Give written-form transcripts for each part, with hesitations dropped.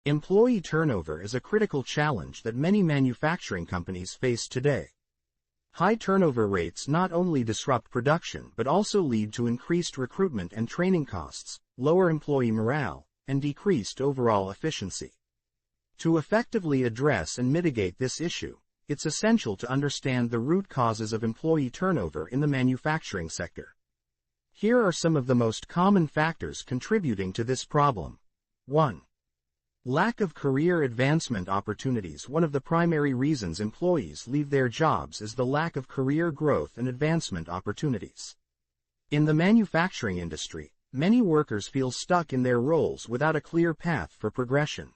Employee turnover is a critical challenge that many manufacturing companies face today. High turnover rates not only disrupt production but also lead to increased recruitment and training costs, lower employee morale, and decreased overall efficiency. To effectively address and mitigate this issue, it's essential to understand the root causes of employee turnover in the manufacturing sector. Here are some of the most common factors contributing to this problem. 1. Lack of career advancement opportunities. One of the primary reasons employees leave their jobs is the lack of career growth and advancement opportunities. In the manufacturing industry, many workers feel stuck in their roles without a clear path for progression.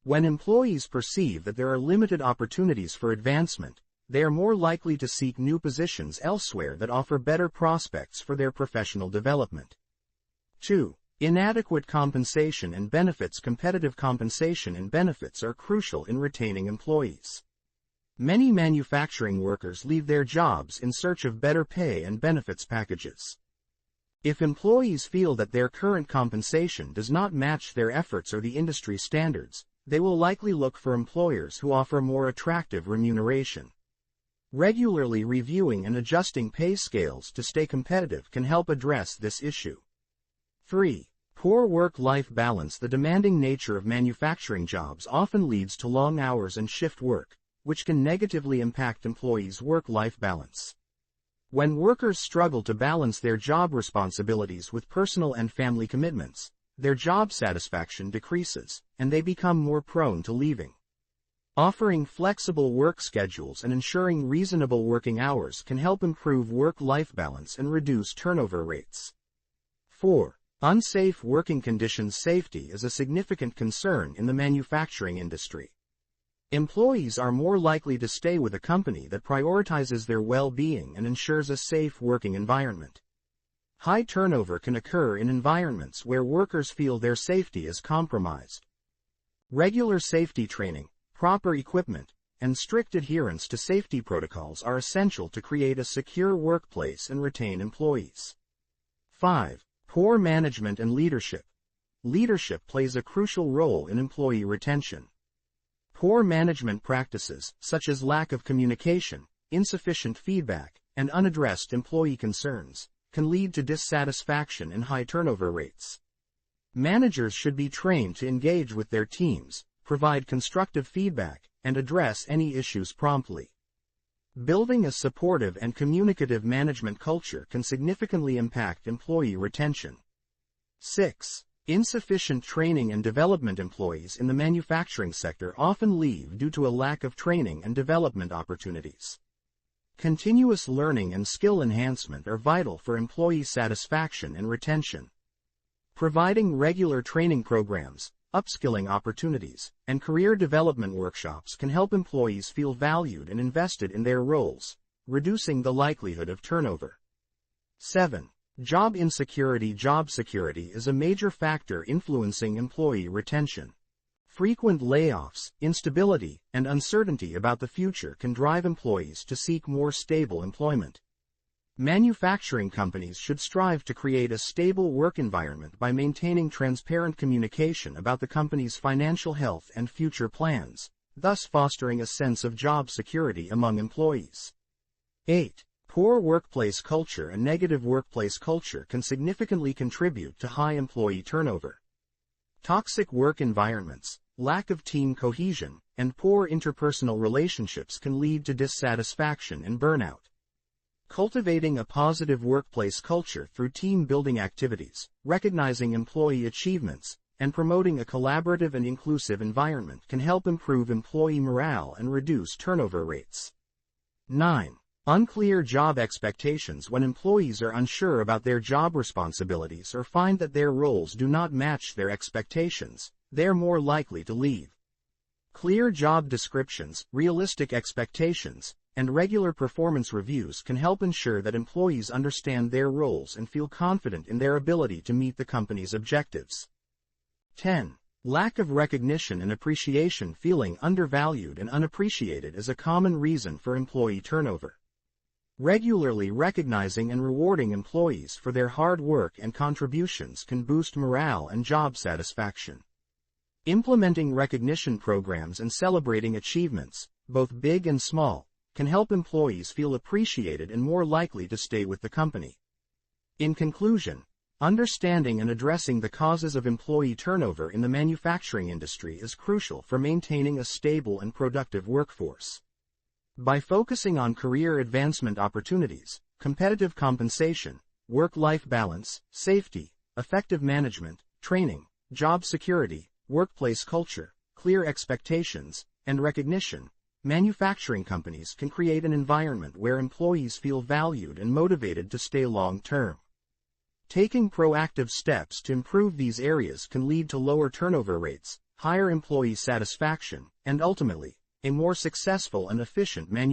When employees perceive that there are limited opportunities for advancement, they are more likely to seek new positions elsewhere that offer better prospects for their professional development. 2. Inadequate compensation and benefits. Competitive compensation and benefits are crucial in retaining employees. Many manufacturing workers leave their jobs in search of better pay and benefits packages. If employees feel that their current compensation does not match their efforts or the industry standards, they will likely look for employers who offer more attractive remuneration. Regularly reviewing and adjusting pay scales to stay competitive can help address this issue. 3. Poor work-life balance. The demanding nature of manufacturing jobs often leads to long hours and shift work, which can negatively impact employees' work-life balance. When workers struggle to balance their job responsibilities with personal and family commitments, their job satisfaction decreases, and they become more prone to leaving. Offering flexible work schedules and ensuring reasonable working hours can help improve work-life balance and reduce turnover rates. 4. Unsafe working conditions. Safety is a significant concern in the manufacturing industry. Employees are more likely to stay with a company that prioritizes their well-being and ensures a safe working environment. High turnover can occur in environments where workers feel their safety is compromised. Regular safety training, proper equipment, and strict adherence to safety protocols are essential to create a secure workplace and retain employees. 5. Poor management and leadership. Leadership plays a crucial role in employee retention. Poor management practices, such as lack of communication, insufficient feedback, and unaddressed employee concerns, can lead to dissatisfaction and high turnover rates. Managers should be trained to engage with their teams, provide constructive feedback, and address any issues promptly. Building a supportive and communicative management culture can significantly impact employee retention. 6. Insufficient training and development. Employees in the manufacturing sector often leave due to a lack of training and development opportunities. Continuous learning and skill enhancement are vital for employee satisfaction and retention. Providing regular training programs, upskilling opportunities, and career development workshops can help employees feel valued and invested in their roles, reducing the likelihood of turnover. 7. Job insecurity. Job security is a major factor influencing employee retention. Frequent layoffs, instability, and uncertainty about the future can drive employees to seek more stable employment. Manufacturing companies should strive to create a stable work environment by maintaining transparent communication about the company's financial health and future plans, thus fostering a sense of job security among employees. 8. Poor workplace culture. A negative workplace culture can significantly contribute to high employee turnover. Toxic work environments, lack of team cohesion, and poor interpersonal relationships can lead to dissatisfaction and burnout. Cultivating a positive workplace culture through team-building activities, recognizing employee achievements, and promoting a collaborative and inclusive environment can help improve employee morale and reduce turnover rates. 9. Unclear job expectations. When employees are unsure about their job responsibilities or find that their roles do not match their expectations, they are more likely to leave. Clear job descriptions, realistic expectations, and regular performance reviews can help ensure that employees understand their roles and feel confident in their ability to meet the company's objectives. 10. Lack of recognition and appreciation. Feeling undervalued and unappreciated is a common reason for employee turnover. Regularly recognizing and rewarding employees for their hard work and contributions can boost morale and job satisfaction. Implementing recognition programs and celebrating achievements, both big and small, can help employees feel appreciated and more likely to stay with the company. In conclusion, understanding and addressing the causes of employee turnover in the manufacturing industry is crucial for maintaining a stable and productive workforce. By focusing on career advancement opportunities, competitive compensation, work-life balance, safety, effective management, training, job security, workplace culture, clear expectations, and recognition, manufacturing companies can create an environment where employees feel valued and motivated to stay long-term. Taking proactive steps to improve these areas can lead to lower turnover rates, higher employee satisfaction, and ultimately, a more successful and efficient manufacturing